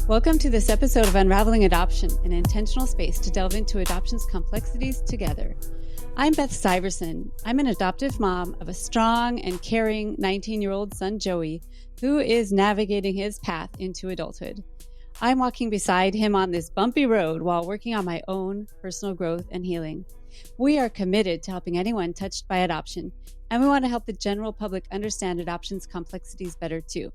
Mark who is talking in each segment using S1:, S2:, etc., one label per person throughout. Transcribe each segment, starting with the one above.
S1: Welcome to this episode of Unraveling Adoption, an intentional space to delve into adoption's complexities together. I'm Beth Syverson. I'm an adoptive mom of a strong and caring 19-year-old son, Joey, who is navigating his path into adulthood. I'm walking beside him on this bumpy road while working on my own personal growth and healing. We are committed to helping anyone touched by adoption, and we want to help the general public understand adoption's complexities better too.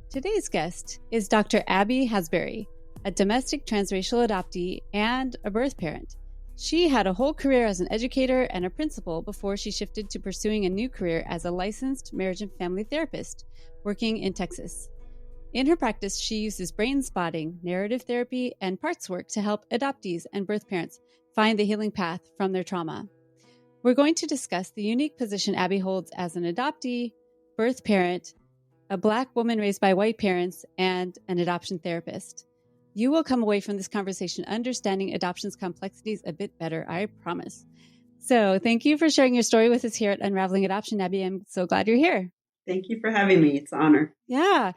S1: Today's guest is Dr. Abby Hasberry, a domestic transracial adoptee and a birth parent. She had a whole career as an educator and a principal before she shifted to pursuing a new career as a licensed marriage and family therapist, working in Texas. In her practice, she uses brain spotting, narrative therapy, and parts work to help adoptees and birth parents find the healing path from their trauma. We're going to discuss the unique position Abby holds as an adoptee, birth parent, a Black woman raised by white parents, and an adoption therapist. You will come away from this conversation understanding adoption's complexities a bit better, I promise. So thank you for sharing your story with us here at Unraveling Adoption, Abby. I'm so glad you're here.
S2: Thank you for having me. It's an honor.
S1: Yeah.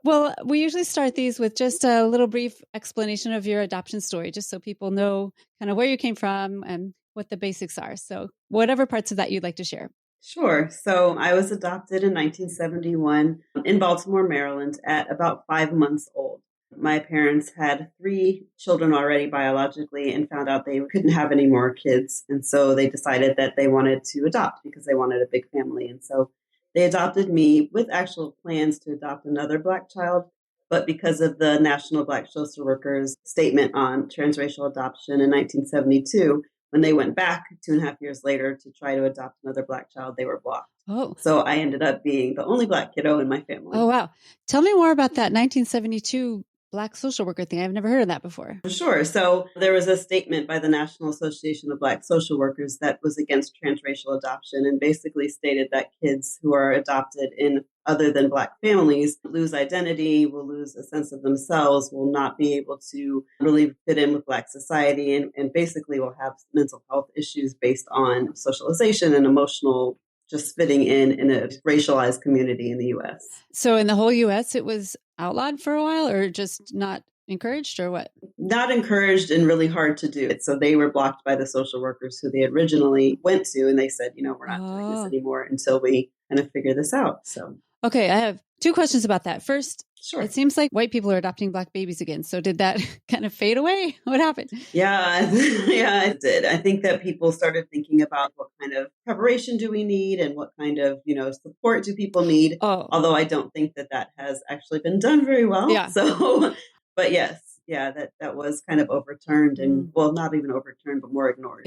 S1: Well, we usually start these with just a little brief explanation of your adoption story, just so people know kind of where you came from and what the basics are. So whatever parts of that you'd like to share.
S2: Sure. So I was adopted in 1971 in Baltimore, Maryland at about 5 months old. My parents had 3 children already biologically and found out they couldn't have any more kids. And so they decided that they wanted to adopt because they wanted a big family. And so they adopted me with actual plans to adopt another Black child. But because of the National Black Social Workers statement on transracial adoption in 1972, when they went back 2.5 years later to try to adopt another Black child, they were blocked.
S1: Oh.
S2: So I ended up being the only Black kiddo in my family.
S1: Oh, wow. Tell me more about that 1972 Black social worker thing. I've never heard of that before.
S2: Sure. So there was a statement by the National Association of Black Social Workers that was against transracial adoption and basically stated that kids who are adopted in other than Black families lose identity, will lose a sense of themselves, will not be able to really fit in with Black society, and basically will have mental health issues based on socialization and emotional just fitting in a racialized community in the U.S.
S1: So in the whole U.S., it was outlawed for a while or just not encouraged or what?
S2: Not encouraged and really hard to do it. So they were blocked by the social workers who they originally went to. And they said, we're not doing this anymore until we kind of figure this out. So.
S1: Okay. I have 2 questions about that. First,
S2: sure.
S1: It seems like white people are adopting Black babies again. So did that kind of fade away? What happened?
S2: Yeah, it did. I think that people started thinking about what kind of preparation do we need and what kind of, support do people need.
S1: Oh.
S2: Although I don't think that has actually been done very well.
S1: Yeah.
S2: So, but yes. Yeah, that was kind of overturned and, well, not even overturned, but more ignored.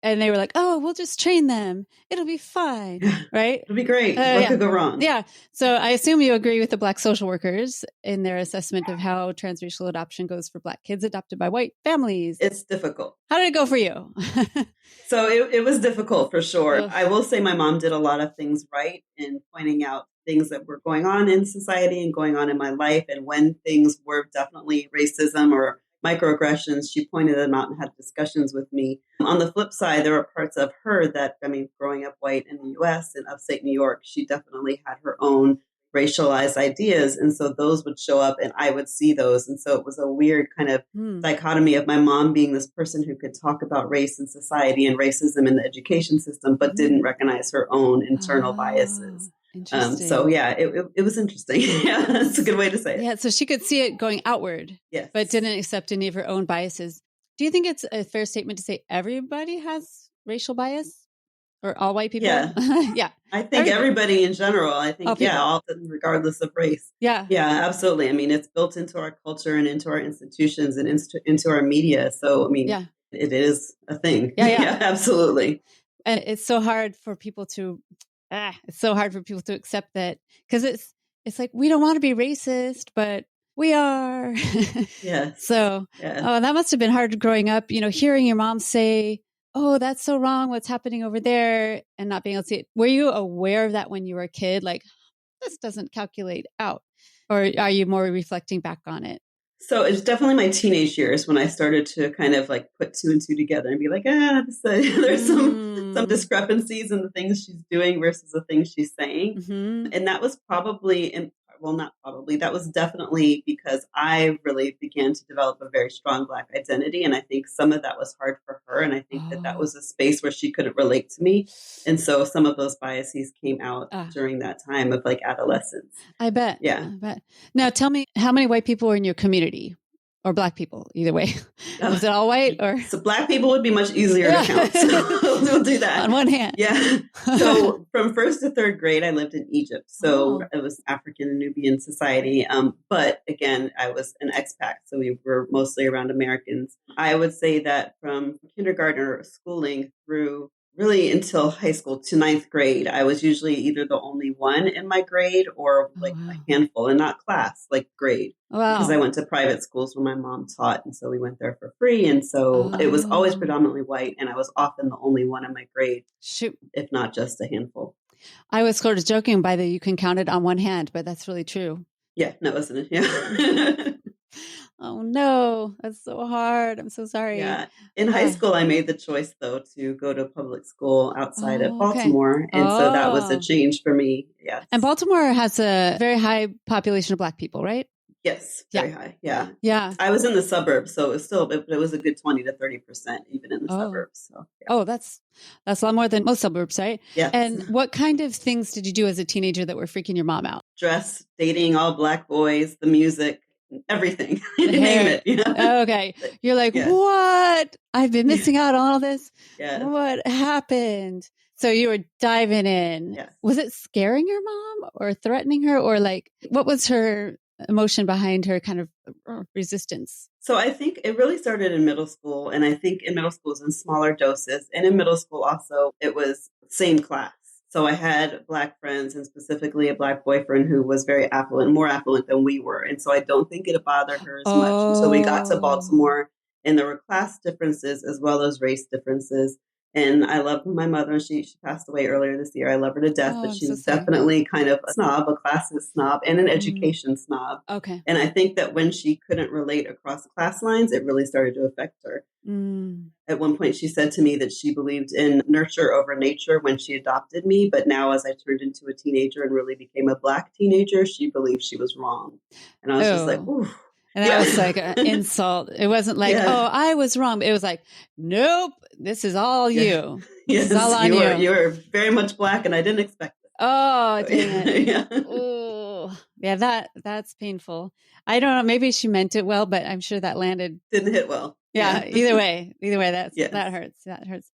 S1: And they were like, oh, we'll just train them. It'll be fine. Right?
S2: It'll be great. What could go wrong?
S1: Yeah. So I assume you agree with the Black social workers in their assessment of how transracial adoption goes for Black kids adopted by white families.
S2: It's difficult.
S1: How did it go for you?
S2: So it was difficult for sure.
S1: Ugh.
S2: I will say my mom did a lot of things right in pointing out things that were going on in society and going on in my life. And when things were definitely racism or microaggressions, she pointed them out and had discussions with me. On the flip side, there were parts of her that, growing up white in the U.S. and upstate New York, she definitely had her own racialized ideas. And so those would show up and I would see those. And so it was a weird kind of dichotomy of my mom being this person who could talk about race and society and racism in the education system, but didn't recognize her own internal biases. So yeah, it was interesting. Yeah, that's a good way to say it.
S1: Yeah, so she could see it going outward,
S2: yes,
S1: but didn't accept any of her own biases. Do you think it's a fair statement to say everybody has racial bias? Or all white people?
S2: Yeah.
S1: Yeah.
S2: I think everybody in general. I think, all regardless of race.
S1: Yeah.
S2: Yeah, absolutely. It's built into our culture and into our institutions and into our media. So, it is a thing. Yeah, absolutely.
S1: And it's so hard for people to accept that because it's like, we don't want to be racist, but we are.
S2: Yeah.
S1: So, that must have been hard growing up, hearing your mom say, oh, that's so wrong, what's happening over there, and not being able to see it. Were you aware of that when you were a kid? Like, this doesn't calculate out. Or are you more reflecting back on it?
S2: So it's definitely my teenage years when I started to kind of like put 2 and 2 together and be like, there's some discrepancies in the things she's doing versus the things she's saying. And that was probably well, not probably, that was definitely because I really began to develop a very strong Black identity. And I think some of that was hard for her. And I think that that
S1: Oh.
S2: was a space where she couldn't relate to me. And so some of those biases came out during that time of like adolescence.
S1: I bet.
S2: Yeah.
S1: I bet. Now tell me, how many white people were in your community? Or Black people, either way. Was it all white? Or
S2: so Black people would be much easier to count. So we'll do that.
S1: On one hand.
S2: Yeah. So from first to third grade, I lived in Egypt. So it was African and Nubian society. But again, I was an expat. So we were mostly around Americans. I would say that from kindergarten or schooling through really until high school to ninth grade, I was usually either the only one in my grade or like a handful, and not class, like grade. Because I went to private schools where my mom taught. And so we went there for free. And so it was always predominantly white. And I was often the only one in my grade, if not just a handful.
S1: I was sort of joking by the you can count it on one hand, but that's really true.
S2: Yeah, no, isn't it? Yeah.
S1: Oh, no, that's so hard. I'm so sorry.
S2: Yeah. In high school, I made the choice, though, to go to public school outside of Baltimore.
S1: Okay.
S2: And so that was a change for me. Yes.
S1: And Baltimore has a very high population of Black people, right?
S2: Yes, very high. Yeah.
S1: Yeah.
S2: I was in the suburbs, so it was still, it was a good 20 to 30%, even in the suburbs. So, yeah.
S1: Oh, that's a lot more than most suburbs, right?
S2: Yeah.
S1: And what kind of things did you do as a teenager that were freaking your mom out?
S2: Dress, dating all Black boys, the music, everything. Name it. Yeah.
S1: Okay. You're like, what? I've been missing out on all this.
S2: Yeah.
S1: What happened? So you were diving in.
S2: Yes.
S1: Was it scaring your mom or threatening her, or like, what was her emotion behind her kind of resistance?
S2: So I think it really started in middle school. And I think in middle school it was in smaller doses. And in middle school also, it was same class. So I had Black friends, and specifically a Black boyfriend who was very affluent, more affluent than we were. And so I don't think it bothered her as much until we got to Baltimore. And there were class differences as well as race differences. And I love my mother, and she passed away earlier this year. I love her to death, but she's definitely kind of a snob, a classist snob, and an education snob.
S1: Okay.
S2: And I think that when she couldn't relate across class lines, it really started to affect her. At one point, she said to me that she believed in nurture over nature when she adopted me. But now, as I turned into a teenager and really became a Black teenager, she believed she was wrong. And I was just like, ooh.
S1: And that was like an insult. It wasn't like, oh, I was wrong. It was like, nope, this is all you. This is all on you.
S2: You were very much Black, and I didn't expect it.
S1: Oh, dang it. Oh, yeah, that's painful. I don't know. Maybe she meant it well, but I'm sure that landed.
S2: Didn't hit well.
S1: Yeah. Either way, that hurts. That hurts.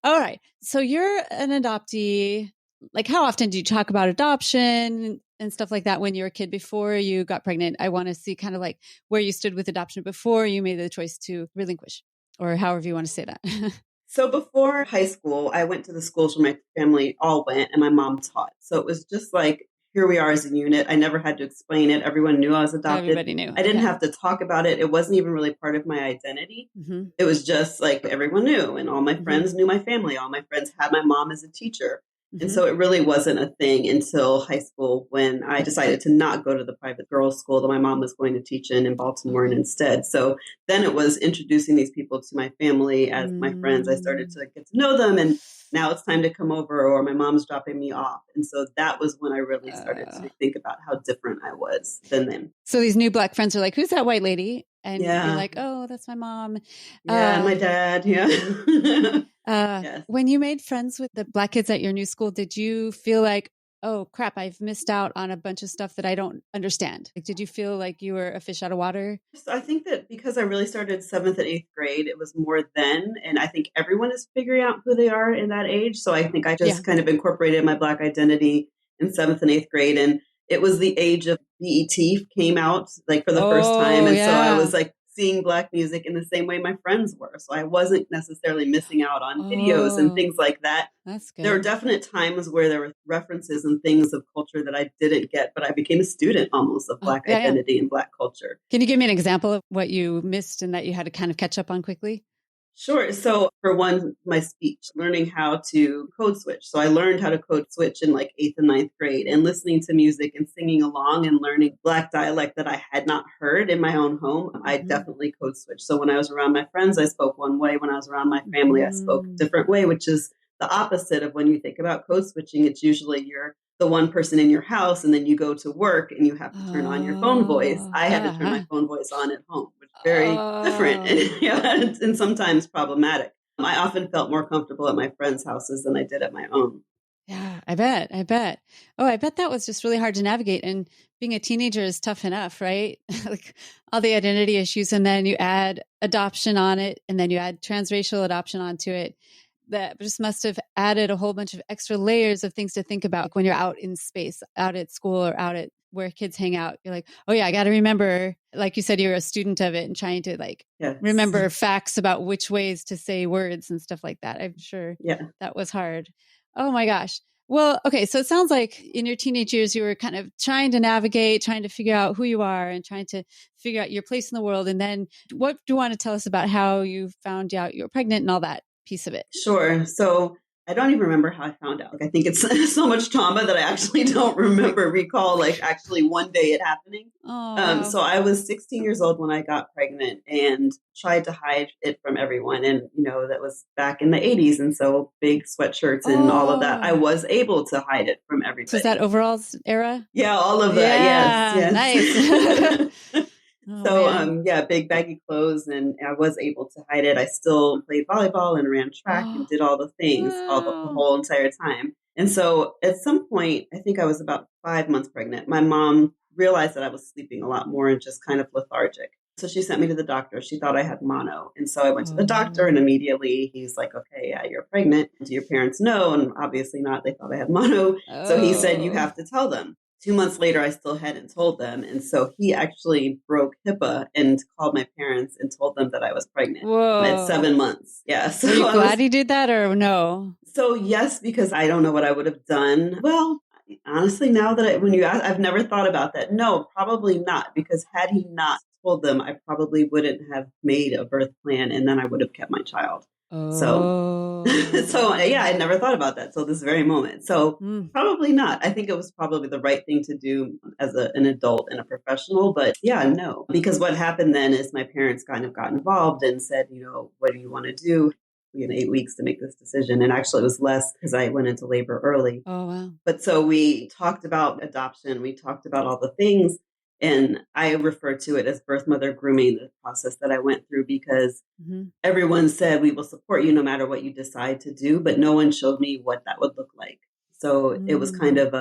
S1: All right. So you're an adoptee. Like, how often do you talk about adoption and stuff like that when you were a kid before you got pregnant? I want to see kind of like where you stood with adoption before you made the choice to relinquish, or however you want to say that.
S2: So before high school, I went to the schools where my family all went, and my mom taught. So it was just like, here we are as a unit. I never had to explain it. Everyone knew I was adopted.
S1: Everybody knew.
S2: I didn't have to talk about it. It wasn't even really part of my identity. It was just like everyone knew, and all my friends knew my family. All my friends had my mom as a teacher. And so it really wasn't a thing until high school, when I decided to not go to the private girls' school that my mom was going to teach in Baltimore and instead. So then it was introducing these people to my family as my friends. I started to get to know them, and now it's time to come over, or my mom's dropping me off. And so that was when I really started to think about how different I was than them.
S1: So these new Black friends are like, who's that white lady? And you're like, oh, that's my mom.
S2: Yeah, my dad. Yeah.
S1: Yes. When you made friends with the Black kids at your new school, did you feel like, oh, crap, I've missed out on a bunch of stuff that I don't understand? Like, did you feel like you were a fish out of water?
S2: So I think that because I really started 7th and 8th grade, it was more then. And I think everyone is figuring out who they are in that age. So I think I just kind of incorporated my Black identity in 7th and 8th grade. And it was the age of BET came out like for the first time. And so I was like seeing Black music in the same way my friends were. So I wasn't necessarily missing out on videos and things like that.
S1: That's good.
S2: There were definite times where there were references and things of culture that I didn't get, but I became a student almost of Black identity and Black culture.
S1: Can you give me an example of what you missed and that you had to kind of catch up on quickly?
S2: Sure. So for one, my speech, learning how to code switch. So I learned how to code switch in like 8th and 9th grade, and listening to music and singing along and learning Black dialect that I had not heard in my own home. I definitely code switched. So when I was around my friends, I spoke one way. When I was around my family, I spoke a different way, which is the opposite of when you think about code switching. It's usually you're the one person in your house, and then you go to work and you have to turn on your phone voice.
S1: Oh,
S2: I had to turn my phone voice on at home, which is very different and, yeah, and sometimes problematic. I often felt more comfortable at my friends' houses than I did at my own.
S1: yeah, I bet. I bet. Oh, I bet that was just really hard to navigate. And being a teenager is tough enough, right? Like all the identity issues. And then you add adoption on it, and then you add transracial adoption onto it. That just must have added a whole bunch of extra layers of things to think about when you're out in space, out at school or out at where kids hang out. You're like, oh yeah, I got to remember, like you said, you're a student of it and trying to like
S2: Yes.
S1: remember facts about which ways to say words and stuff like that. I'm sure
S2: Yeah.
S1: that was hard. Oh my gosh. Well, okay. So it sounds like in your teenage years, you were kind of trying to navigate, trying to figure out who you are and trying to figure out your place in the world. And then what do you want to tell us about how you found out you were pregnant and all that piece of it?
S2: Sure. So I don't even remember how I found out. Like, I think it's so much trauma that I actually don't recall, like actually one day it happening.
S1: Oh, wow.
S2: So I was 16 years old when I got pregnant and tried to hide it from everyone. And, that was back in the 80s. And so big sweatshirts and all of that, I was able to hide it from everybody.
S1: So is that overalls era?
S2: Yeah, all of that.
S1: Yeah,
S2: Yes.
S1: nice.
S2: Big baggy clothes, and I was able to hide it. I still played volleyball and ran track and did all the things the whole entire time. And so at some point, I think I was about 5 months pregnant, my mom realized that I was sleeping a lot more and just kind of lethargic. So she sent me to the doctor. She thought I had mono. And so I went to the doctor, and immediately he's like, okay, yeah, you're pregnant. Do your parents know? And obviously not. They thought I had mono. So he said, you have to tell them. 2 months later, I still hadn't told them. And so he actually broke HIPAA and called my parents and told them that I was pregnant at 7 months. Yeah. So
S1: were you glad he did that or no?
S2: So yes, because I don't know what I would have done. Well, honestly, now that when you ask, I've never thought about that. No, probably not. Because had he not told them, I probably wouldn't have made a birth plan, and then I would have kept my child. So yeah, I never thought about that till this very moment. So probably not. I think it was probably the right thing to do as an adult and a professional. But yeah, no, because what happened then is my parents kind of got involved and said, what do you want to do? We had 8 weeks to make this decision. And actually it was less because I went into labor early.
S1: Oh, wow.
S2: But so we talked about adoption. We talked about all the things. And I refer to it as birth mother grooming, the process that I went through, because everyone said, we will support you no matter what you decide to do. But no one showed me what that would look like. So it was kind of,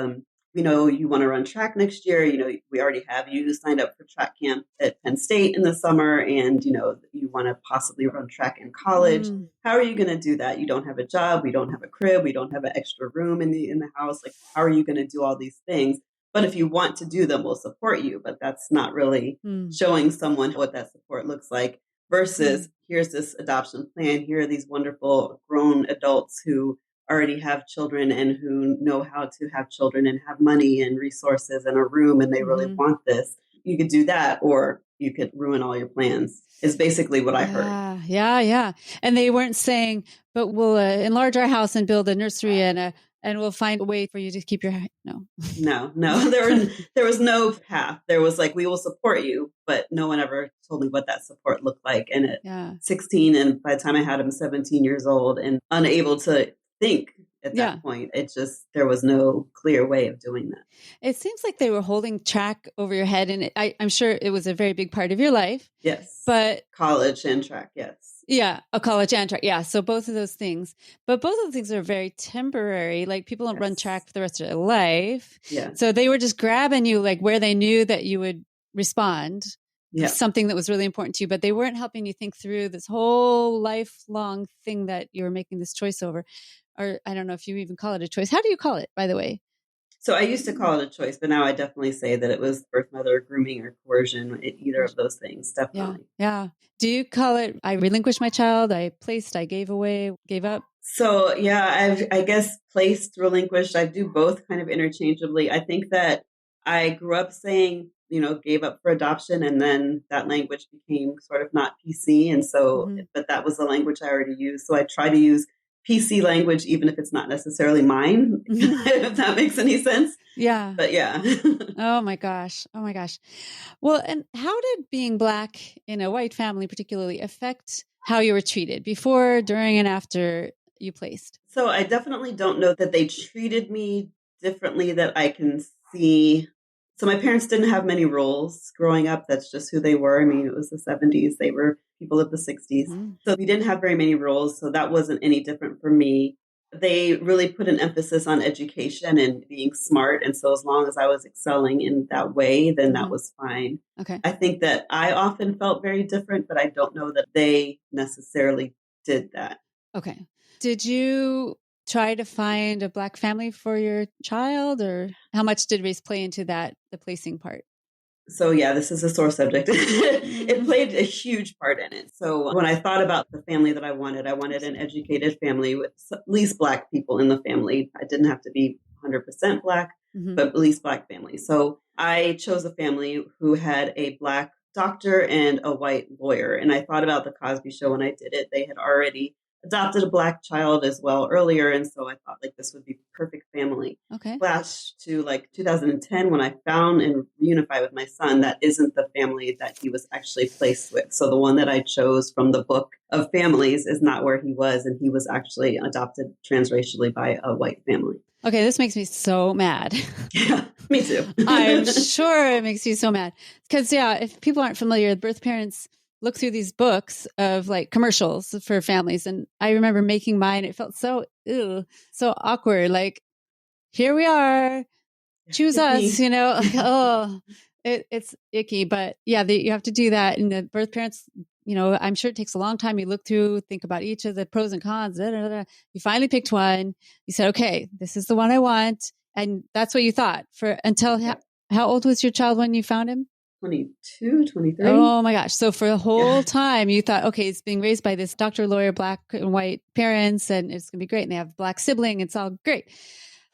S2: you want to run track next year. We already have you signed up for track camp at Penn State in the summer. And, you want to possibly run track in college. How are you going to do that? You don't have a job. We don't have a crib. We don't have an extra room in the house. Like, how are you going to do all these things? But if you want to do them, we'll support you. But that's not really showing someone what that support looks like versus here's this adoption plan. Here are these wonderful grown adults who already have children and who know how to have children and have money and resources and a room, and they really want this. You could do that, or you could ruin all your plans, is basically what I heard.
S1: Yeah. And they weren't saying, but we'll enlarge our house and build a nursery and we'll find a way for you to keep your... No. There was no path. There was like, we will support you, but no one ever told me what that support looked like. And at 16, and by the time I had him 17 years old and unable to think at that point, there was no clear way of doing that. It seems like they were holding track over your head, and I'm sure it was a very big part of your life.
S2: Yes.
S1: But
S2: college and track, yes.
S1: Yeah, a college and track. Yeah, so both of those things. But both of those things are very temporary. Like, people don't run track for the rest of their life.
S2: Yeah.
S1: So they were just grabbing you like where they knew that you would respond. Yeah. Something that was really important to you, but they weren't helping you think through this whole lifelong thing that you were making this choice over. Or I don't know if you even call it a choice. How do you call it, by the way?
S2: So I used to call it a choice, but now I definitely say that it was birth mother grooming or coercion, either of those things, definitely.
S1: Yeah. Do you call it, I relinquished my child, I gave away, gave up?
S2: So yeah, I guess placed, relinquished, I do both kind of interchangeably. I think that I grew up saying, gave up for adoption, and then that language became sort of not PC. And so, but that was the language I already used. So I try to use PC language, even if it's not necessarily mine, if that makes any sense.
S1: Yeah.
S2: But yeah.
S1: Oh my gosh. Well, and how did being Black in a white family particularly affect how you were treated before, during, and after you placed?
S2: So I definitely don't know that they treated me differently that I can see. So my parents didn't have many roles growing up. That's just who they were. I mean, it was the 70s. They were people of the 60s.
S1: Mm-hmm.
S2: So we didn't have very many roles. So that wasn't any different for me. They really put an emphasis on education and being smart. And so as long as I was excelling in that way, then that was fine.
S1: Okay.
S2: I think that I often felt very different, but I don't know that they necessarily did that.
S1: Okay. Did you try to find a Black family for your child, or how much did race play into that, the placing part?
S2: So yeah, this is a sore subject. It played a huge part in it. So when I thought about the family that I wanted an educated family with at least Black people in the family. I didn't have to be 100% Black, but at least Black family. So I chose a family who had a Black doctor and a white lawyer. And I thought about the Cosby Show when I did it. They had already adopted a Black child as well earlier. And so I thought like this would be perfect family.
S1: Okay.
S2: Flash to like 2010 when I found and reunified with my son, that isn't the family that he was actually placed with. So the one that I chose from the book of families is not where he was. And he was actually adopted transracially by a white family.
S1: Okay, this makes me so mad.
S2: Yeah, me too.
S1: I'm sure it makes you so mad. Because, yeah, if people aren't familiar, birth parents look through these books of like commercials for families. And I remember making mine. It felt so, so awkward. Like, here we are, choose us, you know, like, oh, it's icky. But yeah, you have to do that. And the birth parents, you know, I'm sure it takes a long time. You look through, think about each of the pros and cons. You finally picked one. You said, okay, this is the one I want. And that's what you thought for until how old was your child when you found him?
S2: 22, 23.
S1: Oh my gosh. So for the whole time you thought, okay, it's being raised by this doctor, lawyer, Black and white parents, and it's going to be great. And they have a Black sibling. It's all great.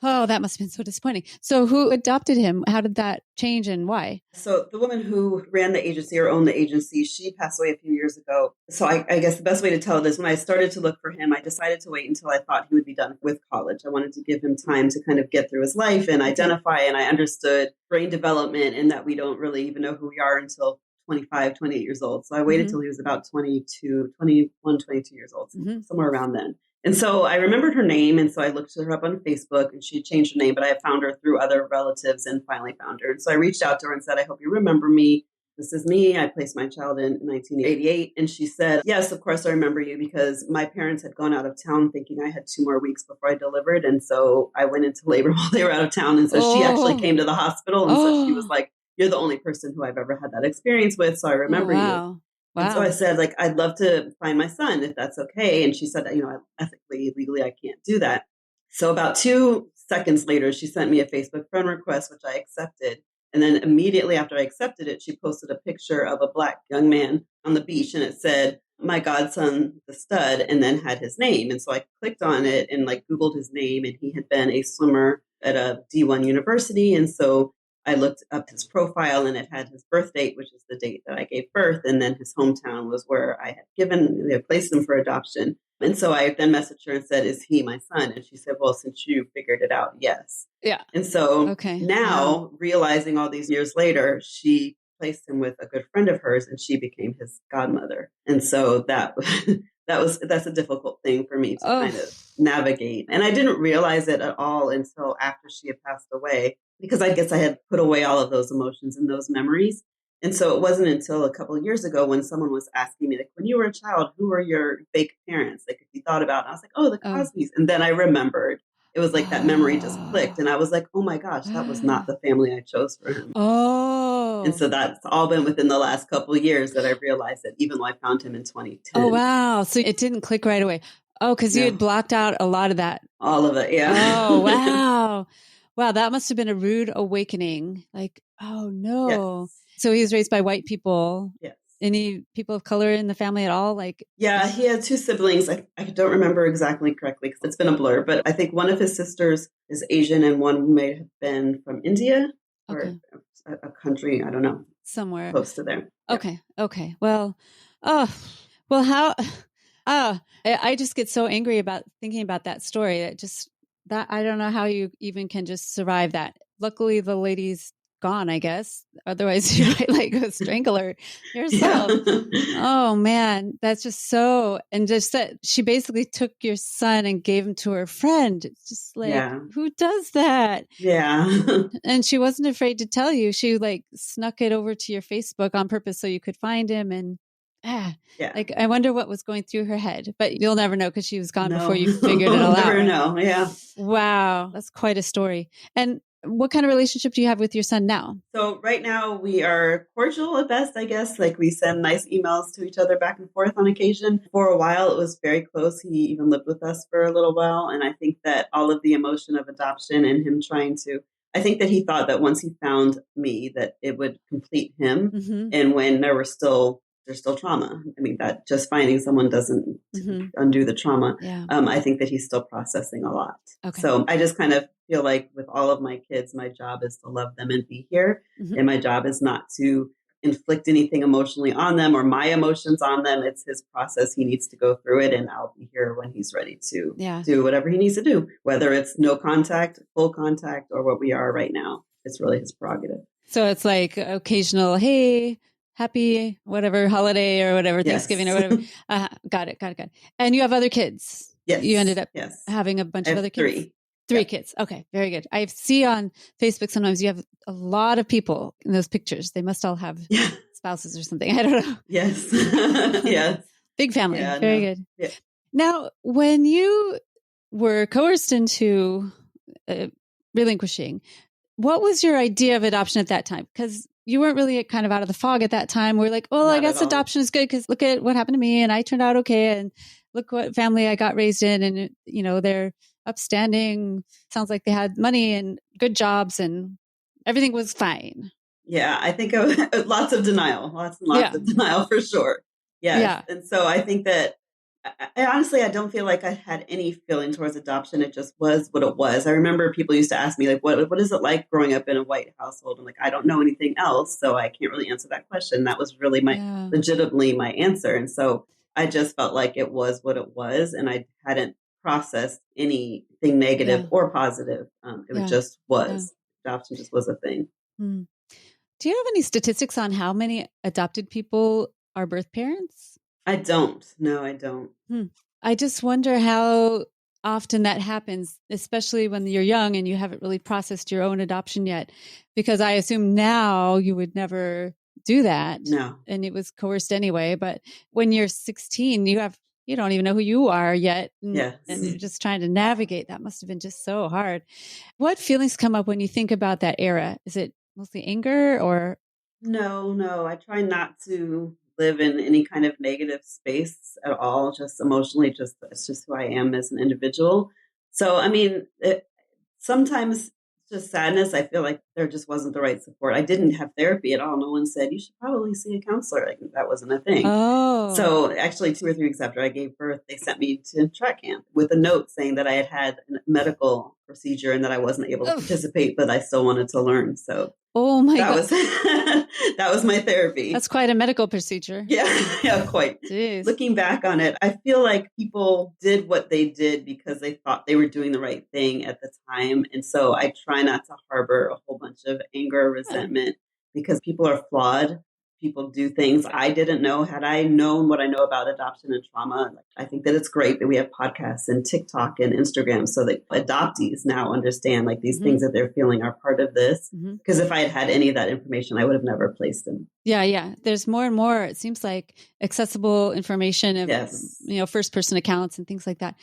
S1: Oh, that must have been so disappointing. So who adopted him? How did that change and why?
S2: So the woman who ran the agency or owned the agency, she passed away a few years ago. So I guess the best way to tell it is when I started to look for him, I decided to wait until I thought he would be done with college. I wanted to give him time to kind of get through his life and identify. And I understood brain development and that we don't really even know who we are until 25, 28 years old. So I waited till he was about 22, 21, 22 years old, somewhere around then. And so I remembered her name. And so I looked her up on Facebook and she had changed her name, but I had found her through other relatives and finally found her. And so I reached out to her and said, I hope you remember me. This is me. I placed my child in 1988. And she said, yes, of course I remember you because my parents had gone out of town thinking I had 2 more weeks before I delivered. And so I went into labor while they were out of town. And so she actually came to the hospital. And so she was like, you're the only person who I've ever had that experience with. So I remember you.
S1: Wow.
S2: And so I said, like, I'd love to find my son if that's okay. And she said, you know, ethically, legally, I can't do that. So about 2 seconds later, she sent me a Facebook friend request, which I accepted. And then immediately after I accepted it, she posted a picture of a Black young man on the beach. And it said, my godson, the stud, and then had his name. And so I clicked on it and like Googled his name. And he had been a swimmer at a D1 university. And so I looked up his profile and it had his birth date, which is the date that I gave birth. And then his hometown was where I had placed him for adoption. And so I then messaged her and said, is he my son? And she said, well, since you figured it out, yes.
S1: Yeah.
S2: And so now realizing all these years later, she placed him with a good friend of hers and she became his godmother. And so that's a difficult thing for me to kind of navigate. And I didn't realize it at all until after she had passed away, because I guess I had put away all of those emotions and those memories. And so it wasn't until a couple of years ago when someone was asking me, like, when you were a child, who were your fake parents? Like, if you thought about it, I was like, oh, the Cosbys. And then I remembered. It was like that memory just clicked. And I was like, oh my gosh, that was not the family I chose for him. And so that's all been within the last couple of years that I realized that, even though I found him in 2010.
S1: Oh, wow. So it didn't click right away. Oh, because you had blocked out a lot of that.
S2: All of it. Yeah.
S1: Oh, wow. Wow. That must have been a rude awakening. Like, oh no. Yes. So he was raised by white people.
S2: Yes.
S1: Any people of color in the family at all? Like,
S2: yeah, he had 2 siblings. I don't remember exactly correctly because it's been a blur, but I think one of his sisters is Asian and one may have been from India or a country, I don't know,
S1: somewhere
S2: close to there.
S1: Okay. Okay. Well, how, I just get so angry about thinking about that story that I don't know how you even can just survive that. Luckily the lady's gone, I guess. Otherwise, you might like go strangle her yourself.
S2: Yeah.
S1: Oh man, that's just so. And just that she basically took your son and gave him to her friend. It's just like,
S2: Yeah.
S1: who does that?
S2: Yeah.
S1: And she wasn't afraid to tell you. She like snuck it over to your Facebook on purpose so you could find him. And
S2: Yeah.
S1: like, I wonder what was going through her head, but you'll never know because she was gone before
S2: No.
S1: you figured it all out.
S2: Never
S1: Right?
S2: know. Yeah.
S1: Wow. That's quite a story. And what kind of relationship do you have with your son now?
S2: So right now we are cordial at best, I guess. Like we send nice emails to each other back and forth on occasion. For a while, it was very close. He even lived with us for a little while. And I think that all of the emotion of adoption and him trying to, I think that he thought that once he found me, that it would complete him.
S1: Mm-hmm.
S2: And when there's still trauma. I mean, that just finding someone doesn't undo the trauma.
S1: Yeah.
S2: I think that he's still processing a lot.
S1: Okay.
S2: So I just kind of feel like with all of my kids, my job is to love them and be here.
S1: Mm-hmm.
S2: And my job is not to inflict anything emotionally on them or my emotions on them. It's his process. He needs to go through it, and I'll be here when he's ready to do whatever he needs to do, whether it's no contact, full contact, or what we are right now. It's really his prerogative.
S1: So it's like occasional, hey, happy whatever holiday or whatever, Thanksgiving or whatever. Got it. And you have other kids.
S2: Yes.
S1: You ended up having a bunch of other kids. Three kids. Okay. Very good. I see on Facebook sometimes you have a lot of people in those pictures. They must all have spouses or something. I don't know.
S2: Yes. Yes.
S1: Big family.
S2: Yeah,
S1: very good.
S2: Yeah.
S1: Now, when you were coerced into relinquishing, what was your idea of adoption at that time? Because you weren't really kind of out of the fog at that time. We're like, well, I guess adoption is good because look at what happened to me and I turned out okay. And look what family I got raised in. And, you know, they're upstanding. Sounds like they had money and good jobs and everything was fine.
S2: Yeah, I think lots of denial, lots and lots of denial for sure. Yes. Yeah. And so I think that honestly, I don't feel like I had any feeling towards adoption. It just was what it was. I remember people used to ask me, like, what is it like growing up in a white household? I'm like, I don't know anything else, so I can't really answer that question. That was really legitimately my answer. And so I just felt like it was what it was, and I hadn't processed anything negative or positive. It just was. Adoption just was a thing.
S1: Hmm. Do you have any statistics on how many adopted people are birth parents?
S2: I don't. No, I don't.
S1: I just wonder how often that happens, especially when you're young and you haven't really processed your own adoption yet, because I assume now you would never do that.
S2: No.
S1: And it was coerced anyway. But when you're 16, you don't even know who you are yet. And you're just trying to navigate. That must have been just so hard. What feelings come up when you think about that era? Is it mostly anger or?
S2: No. I try not to live in any kind of negative space at all, just emotionally, it's just who I am as an individual. So, I mean, sometimes it's just sadness. I feel like there just wasn't the right support. I didn't have therapy at all. No one said, you should probably see a counselor. Like that wasn't a thing.
S1: Oh.
S2: So actually 2 or 3 weeks after I gave birth, they sent me to track camp with a note saying that I had a medical procedure and that I wasn't able to participate, but I still wanted to learn. So God. That was my therapy.
S1: That's quite a medical procedure.
S2: Yeah, quite.
S1: Jeez.
S2: Looking back on it, I feel like people did what they did because they thought they were doing the right thing at the time. And so I try not to harbor a whole bunch of anger or resentment because people are flawed. People do things I didn't know. Had I known what I know about adoption and trauma, I think that it's great that we have podcasts and TikTok and Instagram so that adoptees now understand like these things that they're feeling are part of this. Because if I had had any of that information, I would have never placed them. Yeah.
S1: There's more and more, it seems like, accessible information of first person accounts and things like that.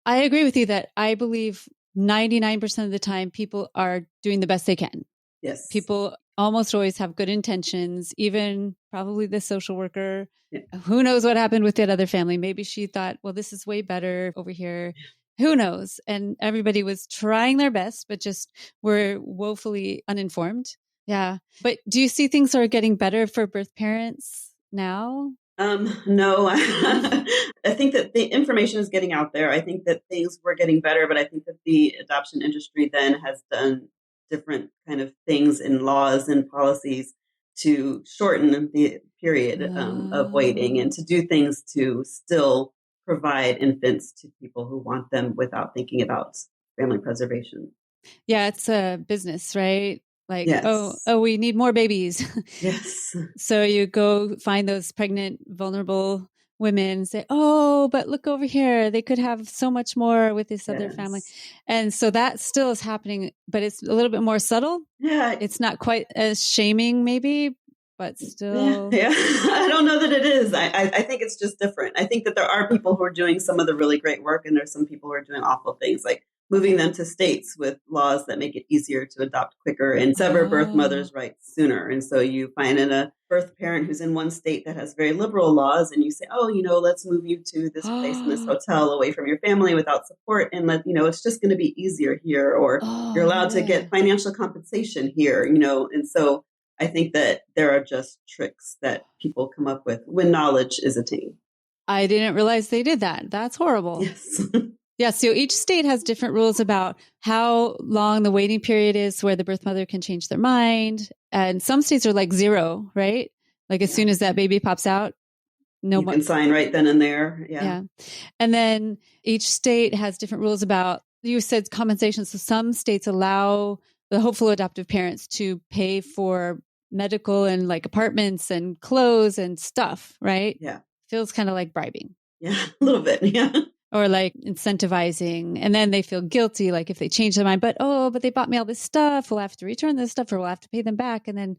S1: I agree with you that I believe 99% of the time people are doing the best they can.
S2: Yes.
S1: People almost always have good intentions, even probably the social worker. Yeah. Who knows what happened with that other family? Maybe she thought, well, this is way better over here. Who knows? And everybody was trying their best, but just were woefully uninformed. Yeah. But do you see things are getting better for birth parents now?
S2: No, I think that the information is getting out there. I think that things were getting better, but I think that the adoption industry then has done different kind of things in laws and policies to shorten the period of waiting and to do things to still provide infants to people who want them without thinking about family preservation.
S1: Yeah, it's a business, right? Like,
S2: Yes.
S1: we need more babies.
S2: Yes.
S1: So you go find those pregnant, vulnerable women and say, oh, but look over here. They could have so much more with this other family.
S2: Yes.
S1: And so that still is happening, but it's a little bit more subtle.
S2: Yeah.
S1: It's not quite as shaming, maybe, but still.
S2: Yeah. I don't know that it is. I think it's just different. I think that there are people who are doing some of the really great work, and there's some people who are doing awful things, like moving them to states with laws that make it easier to adopt quicker and sever birth
S1: Oh,
S2: mothers' rights sooner. And so you find in a birth parent who's in one state that has very liberal laws, and you say, oh, let's move you to this place in this hotel away from your family without support. And it's just going to be easier here, or you're
S1: oh,
S2: allowed to
S1: yeah.
S2: get financial compensation here, and so I think that there are just tricks that people come up with when knowledge is attained.
S1: I didn't realize they did that. That's horrible.
S2: Yes.
S1: Yeah. So each state has different rules about how long the waiting period is where the birth mother can change their mind. And some states are like 0, right? Like as soon as that baby pops out, no
S2: You
S1: more.
S2: can sign right then and there. Yeah.
S1: Yeah. And then each state has different rules about, you said compensation. So some states allow the hopeful adoptive parents to pay for medical and like apartments and clothes and stuff, right?
S2: Yeah.
S1: Feels kind of like bribing.
S2: Yeah. A little bit. Yeah.
S1: Or like incentivizing. And then they feel guilty, like if they change their mind, but they bought me all this stuff. We'll have to return this stuff or we'll have to pay them back. And then,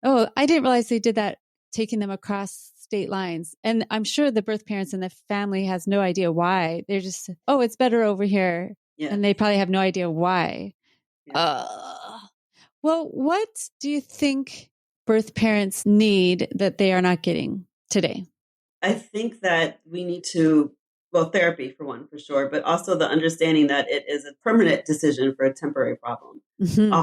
S1: I didn't realize they did that, taking them across state lines. And I'm sure the birth parents and the family has no idea why. They're just, it's better over here.
S2: Yeah.
S1: And they probably have no idea why.
S2: Yeah.
S1: Well, what do you think birth parents need that they are not getting today?
S2: I think that we need to, therapy for one, for sure, but also the understanding that it is a permanent decision for a temporary problem.
S1: Mm-hmm.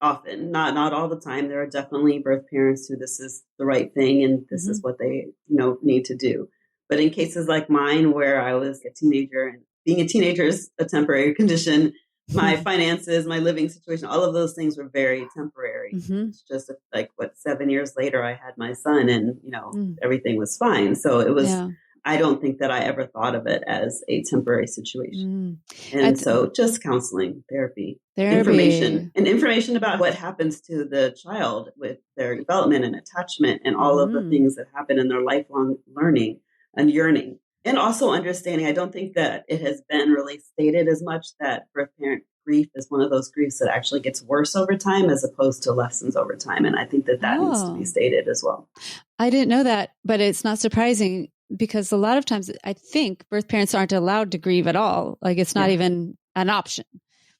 S2: Often, not all the time. There are definitely birth parents who this is the right thing and this is what they, need to do. But in cases like mine, where I was a teenager, and being a teenager is a temporary condition, my finances, my living situation, all of those things were very temporary. It's just like 7 years later, I had my son, and everything was fine. So it was. Yeah. I don't think that I ever thought of it as a temporary situation. And so just counseling, therapy, information about what happens to the child with their development and attachment and all of the things that happen in their lifelong learning and yearning. And also understanding, I don't think that it has been really stated as much that birth parent grief is one of those griefs that actually gets worse over time as opposed to lessens over time. And I think that needs to be stated as well.
S1: I didn't know that, but it's not surprising because a lot of times I think birth parents aren't allowed to grieve at all. Like it's not even an option.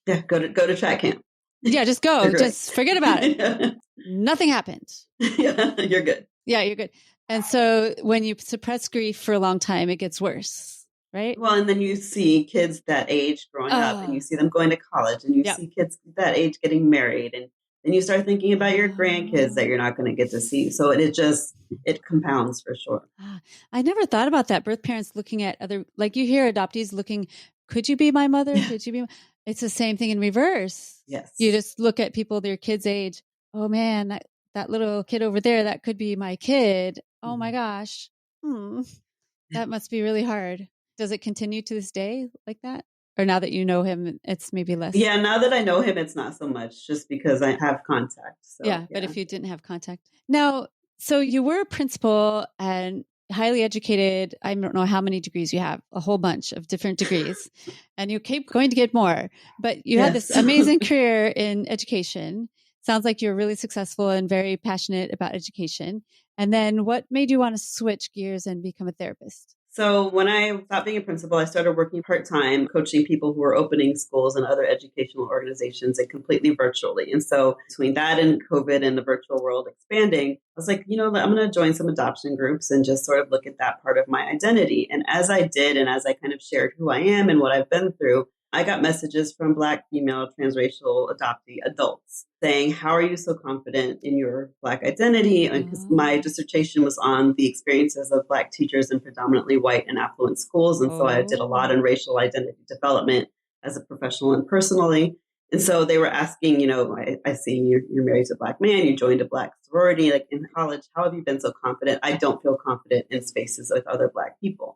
S2: Yeah. Go to track camp.
S1: Yeah. Just go. Just forget about it. Yeah. Nothing happened.
S2: Yeah. You're good.
S1: Yeah. You're good. And so when you suppress grief for a long time, it gets worse, right?
S2: Well, and then you see kids that age growing up and you see them going to college and you see kids that age getting married. And then you start thinking about your grandkids that you're not going to get to see. So it compounds for sure.
S1: I never thought about that. Birth parents looking at other, like you hear adoptees looking, could you be my mother? Could you be? It's the same thing in reverse.
S2: Yes.
S1: You just look at people their kids' age. Oh man, that little kid over there, that could be my kid. Oh my gosh. That must be really hard. Does it continue to this day like that? Or now that you know him, it's maybe less?
S2: Yeah, now that I know him, it's not so much just because I have contact. So,
S1: yeah, but if you didn't have contact. Now, so you were a principal and highly educated. I don't know how many degrees you have, a whole bunch of different degrees. And you keep going to get more. But you had this amazing career in education. Sounds like you're really successful and very passionate about education. And then what made you want to switch gears and become a therapist?
S2: So when I stopped being a principal, I started working part-time, coaching people who were opening schools and other educational organizations and completely virtually. And so between that and COVID and the virtual world expanding, I was like, I'm going to join some adoption groups and just sort of look at that part of my identity. And as I did, and as I kind of shared who I am and what I've been through, I got messages from Black, female, transracial, adoptee adults saying, how are you so confident in your Black identity? And because my dissertation was on the experiences of Black teachers in predominantly white and affluent schools. And so I did a lot in racial identity development as a professional and personally. And so they were asking, I see you're married to a Black man, you joined a Black sorority, like in college, how have you been so confident? I don't feel confident in spaces with other Black people.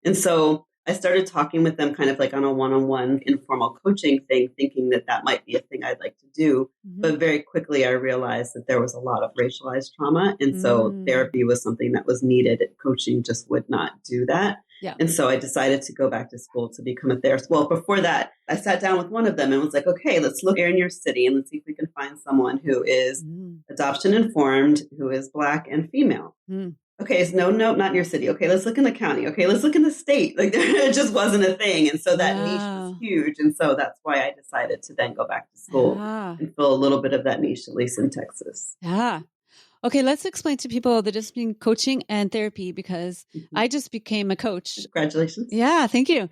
S2: And so I started talking with them kind of like on a one-on-one informal coaching thing, thinking that that might be a thing I'd like to do. But very quickly, I realized that there was a lot of racialized trauma. And so therapy was something that was needed. Coaching just would not do that.
S1: Yeah.
S2: And so I decided to go back to school to become a therapist. Well, before that, I sat down with one of them and was like, okay, let's look here in your city and let's see if we can find someone who is adoption informed, who is Black and female. Okay, so no, not in your city. Okay, let's look in the county. Okay, let's look in the state. Like it just wasn't a thing. And so that niche was huge. And so that's why I decided to then go back to school and fill a little bit of that niche, at least in Texas.
S1: Yeah. Okay, let's explain to people the difference between coaching and therapy, because I just became a coach.
S2: Congratulations.
S1: Yeah, thank you.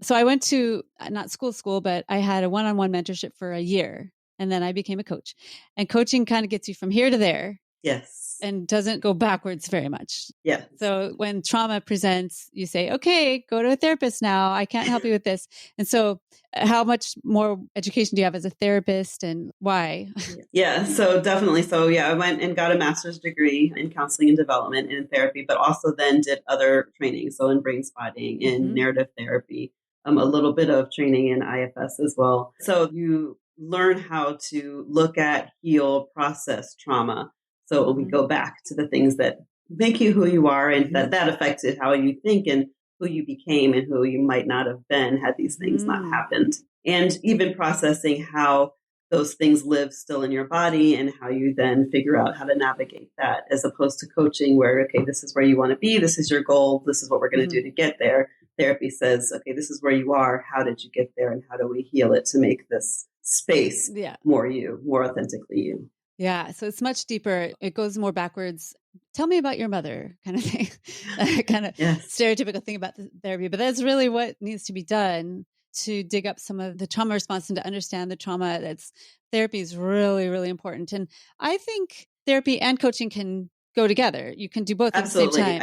S1: So I went to not school, but I had a one-on-one mentorship for a year, and then I became a coach. And coaching kind of gets you from here to there.
S2: Yes.
S1: And doesn't go backwards very much.
S2: Yeah.
S1: So when trauma presents, you say, okay, go to a therapist now. I can't help you with this. And so how much more education do you have as a therapist and why?
S2: Yeah, so definitely. So yeah, I went and got a master's degree in counseling and development and in therapy, but also then did other training. So in brain spotting, in narrative therapy, a little bit of training in IFS as well. So you learn how to look at, heal, process trauma. So we go back to the things that make you who you are and that affected how you think and who you became and who you might not have been had these things not happened. And even processing how those things live still in your body and how you then figure out how to navigate that, as opposed to coaching where, okay, this is where you want to be. This is your goal. This is what we're going to do to get there. Therapy says, okay, this is where you are. How did you get there? And how do we heal it to make this space more you, more authentically you?
S1: Yeah. So it's much deeper. It goes more backwards. Tell me about your mother kind of thing, kind of stereotypical thing about the therapy, but that's really what needs to be done to dig up some of the trauma response and to understand the trauma. Therapy is really, really important. And I think therapy and coaching can go together. You can do both at the same time.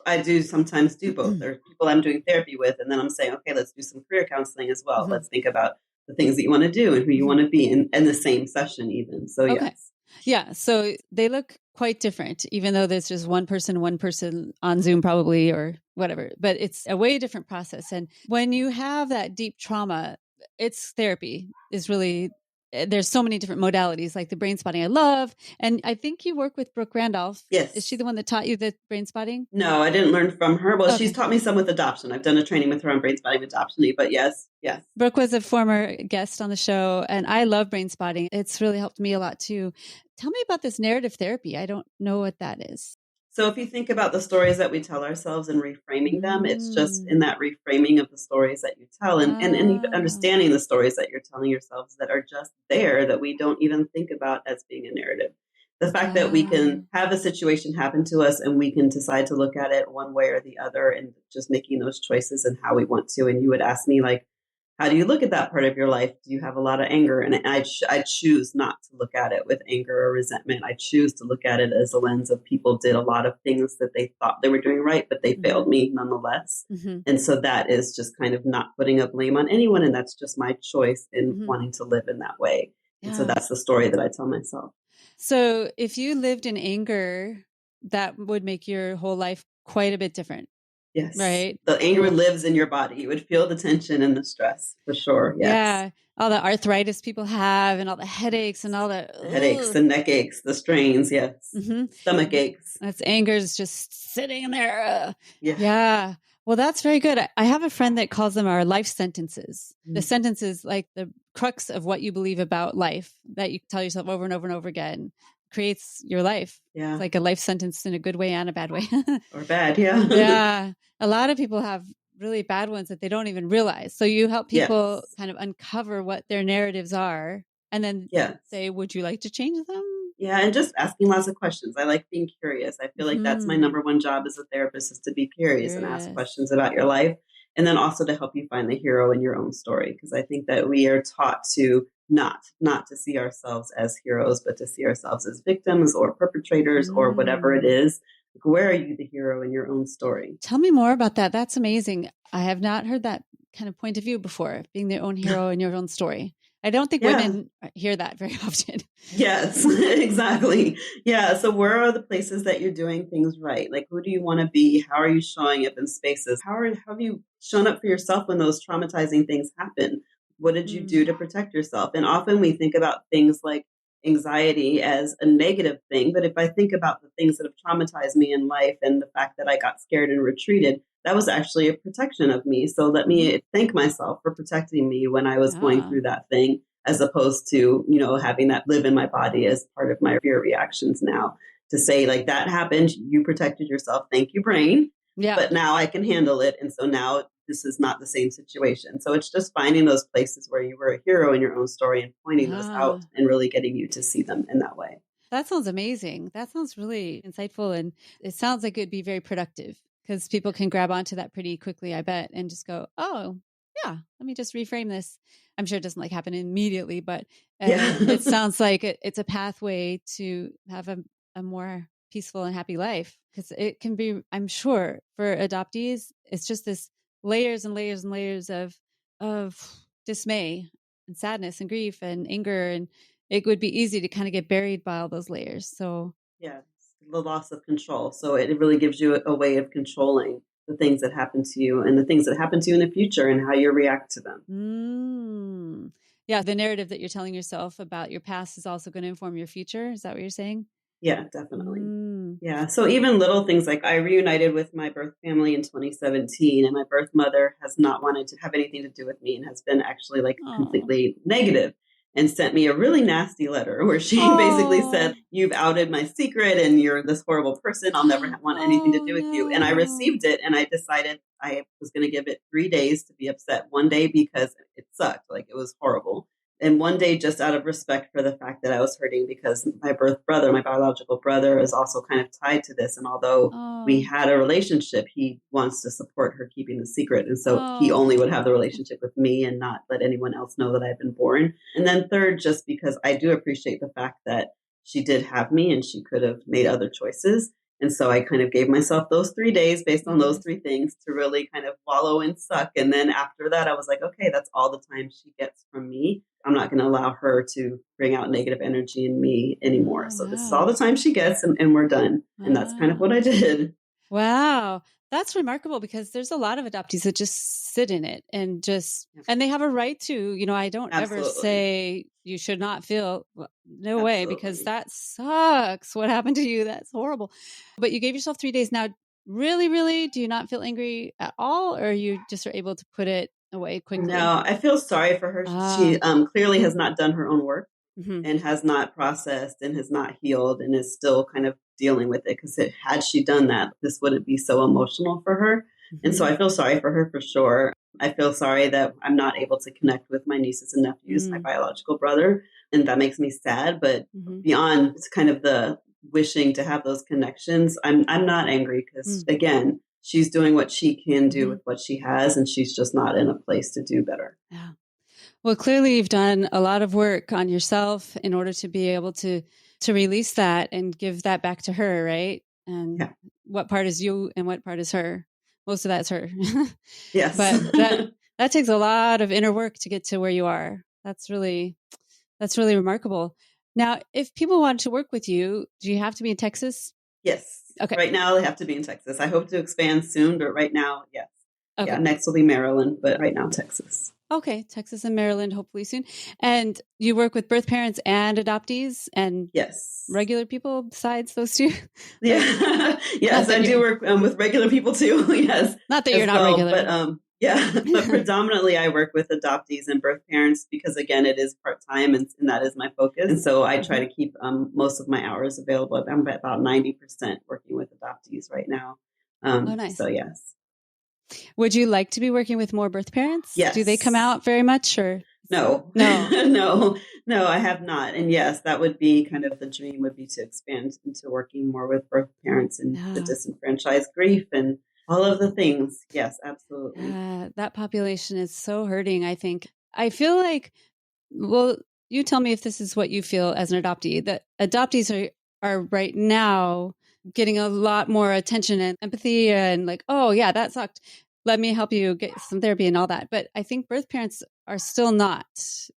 S2: I do sometimes do both. There are people I'm doing therapy with, and then I'm saying, okay, let's do some career counseling as well. Let's think about the things that you want to do and who you want to be in the same session even. So yes.
S1: Yeah. So they look quite different, even though there's just one person on Zoom probably or whatever, but it's a way different process. And when you have that deep trauma, it's therapy is really, there's so many different modalities like the brain spotting I love. And I think you work with Brooke Randolph.
S2: Yes.
S1: Is she the one that taught you the brain spotting?
S2: No, I didn't learn from her. Well, she's taught me some with adoption. I've done a training with her on brain spotting adoption, but yes.
S1: Brooke was a former guest on the show and I love brain spotting. It's really helped me a lot too. Tell me about this narrative therapy. I don't know what that is.
S2: So if you think about the stories that we tell ourselves and reframing them, it's just in that reframing of the stories that you tell and even understanding the stories that you're telling yourselves that are just there that we don't even think about as being a narrative. The fact that we can have a situation happen to us and we can decide to look at it one way or the other and just making those choices and how we want to. And you would ask me like, how do you look at that part of your life? Do you have a lot of anger? And I choose not to look at it with anger or resentment. I choose to look at it as a lens of people did a lot of things that they thought they were doing right, but they failed me nonetheless. And so that is just kind of not putting a blame on anyone. And that's just my choice in wanting to live in that way. And so that's the story that I tell myself.
S1: So if you lived in anger, that would make your whole life quite a bit different.
S2: Yes.
S1: Right.
S2: The anger lives in your body. You would feel the tension and the stress for sure. Yes.
S1: Yeah. All the arthritis people have and all the headaches and all the
S2: headaches, the neck aches, the strains. Yes. Stomach aches.
S1: That's anger is just sitting there. Yeah. Well, that's very good. I have a friend that calls them our life sentences. The sentences like the crux of what you believe about life that you tell yourself over and over and over again creates your life. Yeah. It's like a life sentence in a good way and a bad way.
S2: Or bad. Yeah.
S1: Yeah. A lot of people have really bad ones that they don't even realize. So you help people kind of uncover what their narratives are and then say, would you like to change them?
S2: Yeah. And just asking lots of questions. I like being curious. I feel like that's my number one job as a therapist is to be curious and ask questions about your life. And then also to help you find the hero in your own story. Because I think that we are taught to not to see ourselves as heroes, but to see ourselves as victims or perpetrators or whatever it is. Like, where are you the hero in your own story?
S1: Tell me more about that. That's amazing. I have not heard that kind of point of view before, being their own hero in your own story. I don't think
S2: Yeah.
S1: women hear that very often.
S2: Yes, exactly. Yeah. So where are the places that you're doing things right? Like, who do you want to be? How are you showing up in spaces? How have you shown up for yourself when those traumatizing things happen? What did you do
S1: Mm.
S2: to protect yourself? And often we think about things like anxiety as a negative thing. But if I think about the things that have traumatized me in life and the fact that I got scared and retreated, that was actually a protection of me. So let
S1: Mm-hmm.
S2: me thank myself for protecting me when I was going
S1: Ah.
S2: through that thing, as opposed to, having that live in my body as part of my fear reactions now. To say, like, that happened, you protected yourself. Thank you, brain.
S1: Yeah.
S2: But now I can handle it. And so now this is not the same situation. So it's just finding those places where you were a hero in your own story and pointing those out
S1: Ah.
S2: and really getting you to see them in that way.
S1: That sounds amazing. That sounds really insightful. And it sounds like it'd be very productive because people can grab onto that pretty quickly, I bet, and just go, oh, yeah, let me just reframe this. I'm sure it doesn't like happen immediately, but
S2: Yeah.
S1: it sounds like it's a pathway to have a more peaceful and happy life, because it can be, I'm sure, for adoptees, it's just this layers and layers and layers of dismay and sadness and grief and anger, and it would be easy to kind of get buried by all those layers. So
S2: Yeah. The loss of control. So it really gives you a way of controlling the things that happen to you and the things that happen to you in the future and how you react to them.
S1: Yeah, the narrative that you're telling yourself about your past is also going to inform your future. Is that what you're saying?
S2: Yeah, definitely.
S1: Mm.
S2: Yeah. So even little things, like I reunited with my birth family in 2017, and my birth mother has not wanted to have anything to do with me and has been actually like
S1: Oh.
S2: completely negative and sent me a really nasty letter where she basically said,
S1: Oh.
S2: "You've outed my secret and you're this horrible person. I'll never want anything to
S1: Oh
S2: do with you." And I
S1: no.
S2: received it, and I decided I was going to give it 3 days to be upset. One day because it sucked, like it was horrible, and one day just out of respect for the fact that I was hurting, because my birth brother, my biological brother, is also kind of tied to this. And although we
S1: Oh.
S2: had a relationship, he wants to support her keeping the secret. And so he only would have the
S1: Oh.
S2: relationship with me and not let anyone else know that I've been born. And then third, just because I do appreciate the fact that she did have me and she could have made other choices. And so I kind of gave myself those 3 days based on those
S1: Yes.
S2: 3 things to really kind of wallow and suck. And then after that, I was like, okay, that's all the time she gets from me. I'm not going to allow her to bring out negative energy in me anymore.
S1: Oh
S2: So this is all
S1: wow.
S2: the time she gets, and we're done. And that's kind of what
S1: Wow.
S2: I did.
S1: Wow. That's remarkable, because there's a lot of adoptees that just sit in it and and they have a right to, I don't ever
S2: Absolutely.
S1: say you should not feel, no way, because
S2: Absolutely.
S1: that sucks. What happened to you? That's horrible. But you gave yourself 3 days. Now, really, really, do you not feel angry at all? Or you just are able to put it away quickly?
S2: No, I feel sorry for her.
S1: Ah.
S2: She clearly has not done her own work
S1: Hmm.
S2: and has not processed and has not healed and is still kind of dealing with it, because had she done that, this wouldn't be so emotional for her. And so
S1: Hmm.
S2: I feel sorry for her for sure. I feel sorry that I'm not able to connect with my nieces and nephews, my
S1: Mm.
S2: biological brother, and that makes me sad. But
S1: Hmm.
S2: beyond kind of the wishing to have those connections, I'm not angry, because
S1: Mm.
S2: again, she's doing what she can do
S1: Hmm.
S2: with what she has, and she's just not in a place to do better.
S1: Yeah. Well, clearly you've done a lot of work on yourself in order to be able to release that and give that back to her, right? And
S2: Yeah.
S1: what part is you and what part is her? Most of that's her.
S2: Yes.
S1: But that takes a lot of inner work to get to where you are. That's really remarkable. Now, if people want to work with you, do you have to be in Texas?
S2: Yes.
S1: Okay.
S2: Right now they have to be in Texas. I hope to expand soon, but right now, yes. Yeah,
S1: Okay.
S2: next will be Maryland, but right now, Texas.
S1: Okay, Texas and Maryland, hopefully soon. And you work with birth parents and adoptees and
S2: Yes.
S1: regular people besides those two?
S2: Yeah.
S1: Not
S2: Yes,
S1: that
S2: I do
S1: you're
S2: work with regular people too. Yes,
S1: not that you're
S2: as
S1: not
S2: well. But
S1: regular.
S2: yeah, but predominantly I work with adoptees and birth parents, because again, it is part time, and that is my focus. And so I try to keep most of my hours available. I'm at about 90% working with adoptees right now.
S1: Oh,
S2: So
S1: nice.
S2: yes.
S1: Would you like to be working with more birth parents? Do they come
S2: Yes.
S1: out very much, or
S2: No,
S1: no?
S2: no, no, I have not. And yes, that would be kind of the dream, would be to expand into working more with birth parents and the
S1: Yeah.
S2: disenfranchised, grief and all of the things. Yes, absolutely.
S1: That population is so hurting, I think. I feel like, well, you tell me if this is what you feel as an adoptee, that adoptees are right now getting a lot more attention and empathy and like, oh yeah, that sucked. let me help you get some therapy and all that. But I think birth parents are still not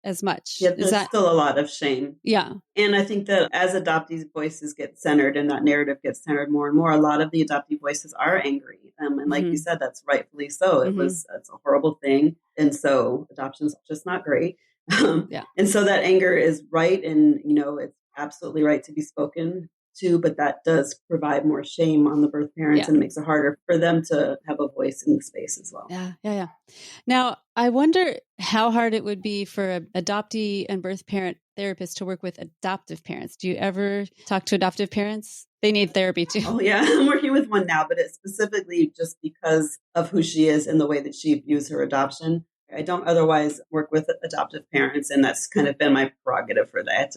S1: as much.
S2: Yeah, there's still a lot of shame.
S1: Yeah.
S2: And I think that as adoptees' voices get centered and that narrative gets centered more and more, a lot of the adoptee voices are angry. And like you said, that's rightfully so. It's a horrible thing. And so adoption's just not great. And so that anger is right. And, it's absolutely right to be spoken to, but that does provide more shame on the birth parents and makes it harder for them to have a voice in the space as well.
S1: Yeah. Now, I wonder how hard it would be for an adoptee and birth parent therapist to work with adoptive parents. Do you ever talk to adoptive parents? They need therapy too.
S2: Oh, yeah. I'm working with one now, but it's specifically just because of who she is and the way that she views her adoption. I don't otherwise work with adoptive parents, and that's kind of been my prerogative for that.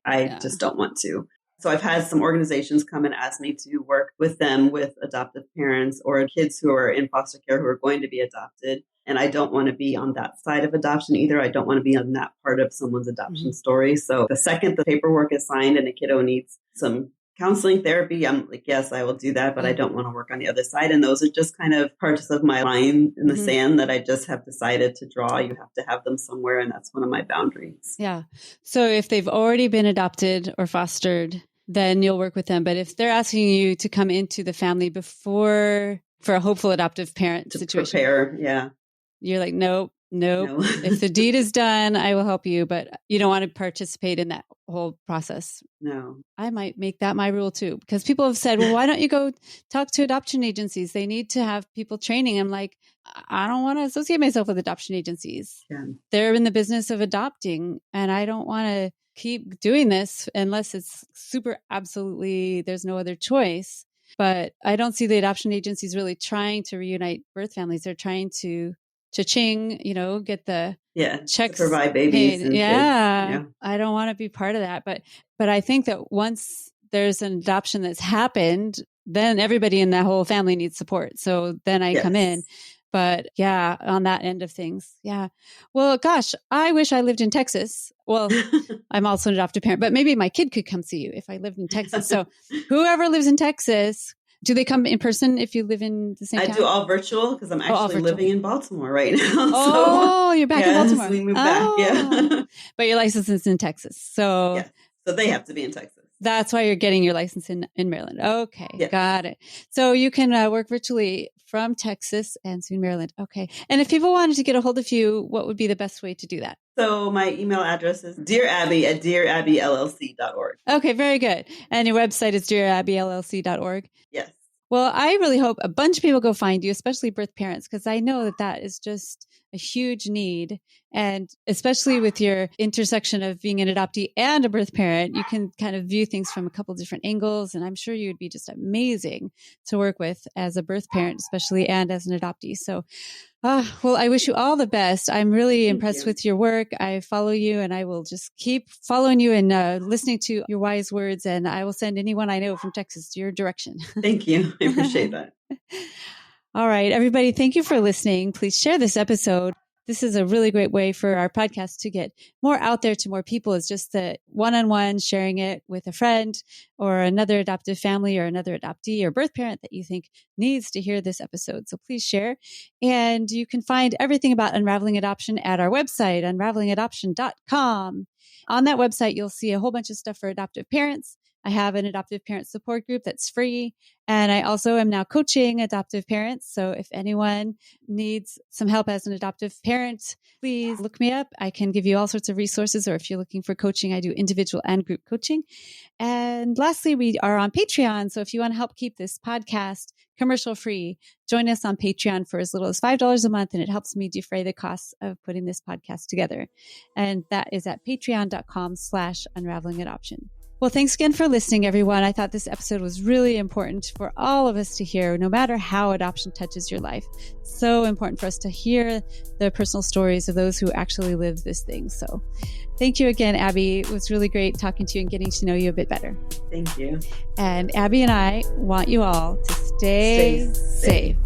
S2: I just don't want to. So I've had some organizations come and ask me to work with them with adoptive parents or kids who are in foster care who are going to be adopted. And I don't want to be on that side of adoption either. I don't want to be on that part of someone's adoption story. So the second the paperwork is signed and a kiddo needs some counseling therapy, I'm like, yes, I will do that, but I don't want to work on the other side. And those are just kind of parts of my line in the sand that I just have decided to draw. You have to have them somewhere. And that's one of my boundaries.
S1: Yeah. So if they've already been adopted or fostered, then you'll work with them. But if they're asking you to come into the family before for a hopeful adoptive parent situation,
S2: prepare,
S1: you're like, nope. If the deed is done, I will help you, but you don't want to participate in that whole process.
S2: No.
S1: I might make that my rule too, because people have said, well, why don't you go talk to adoption agencies? They need to have people training. I'm like, I don't want to associate myself with adoption agencies. Yeah. They're in the business of adopting, and I don't want to keep doing this unless it's super absolutely, there's no other choice. But I don't see the adoption agencies really trying to reunite birth families. They're trying to cha-ching, get the checks,
S2: to provide babies. And kids.
S1: I don't want to be part of that. But I think that once there's an adoption that's happened, then everybody in that whole family needs support. So then I come in. But on that end of things. Yeah. Well, gosh, I wish I lived in Texas. Well, I'm also an adoptive parent, but maybe my kid could come see you if I lived in Texas. So whoever lives in Texas, do they come in person if you live in the same town?
S2: I do all virtual because I'm actually living in Baltimore right now.
S1: Oh, you're back in Baltimore.
S2: So we moved back.
S1: But your license is in Texas. So
S2: so they have to be in Texas.
S1: That's why you're getting your license in Maryland. Okay, got it. So you can work virtually from Texas and soon Maryland. Okay. And if people wanted to get a hold of you, what would be the best way to do that?
S2: So my email address is dearabby@dearabbylllc.org.
S1: Okay, very good. And your website is dearabbyllc.org?
S2: Yes.
S1: Well, I really hope a bunch of people go find you, especially birth parents, because I know that is just a huge need. And especially with your intersection of being an adoptee and a birth parent, you can kind of view things from a couple different angles. And I'm sure you would be just amazing to work with as a birth parent, especially, and as an adoptee. So, well, I wish you all the best. I'm really impressed with your work. I follow you, and I will just keep following you and listening to your wise words. And I will send anyone I know from Texas to your direction.
S2: Thank you. I appreciate that.
S1: All right, everybody, thank you for listening. Please share this episode. This is a really great way for our podcast to get more out there to more people. It's just the one-on-one sharing it with a friend or another adoptive family or another adoptee or birth parent that you think needs to hear this episode. So please share. And you can find everything about Unraveling Adoption at our website, unravelingadoption.com. On that website, you'll see a whole bunch of stuff for adoptive parents. I have an adoptive parent support group that's free. And I also am now coaching adoptive parents. So if anyone needs some help as an adoptive parent, please look me up. I can give you all sorts of resources. Or if you're looking for coaching, I do individual and group coaching. And lastly, we are on Patreon. So if you want to help keep this podcast commercial free, join us on Patreon for as little as $5 a month. And it helps me defray the costs of putting this podcast together. And that is at patreon.com/unravelingadoption. Well, thanks again for listening, everyone. I thought this episode was really important for all of us to hear, no matter how adoption touches your life. So important for us to hear the personal stories of those who actually live this thing. So thank you again, Abby. It was really great talking to you and getting to know you a bit better.
S2: Thank you.
S1: And Abby and I want you all to stay safe.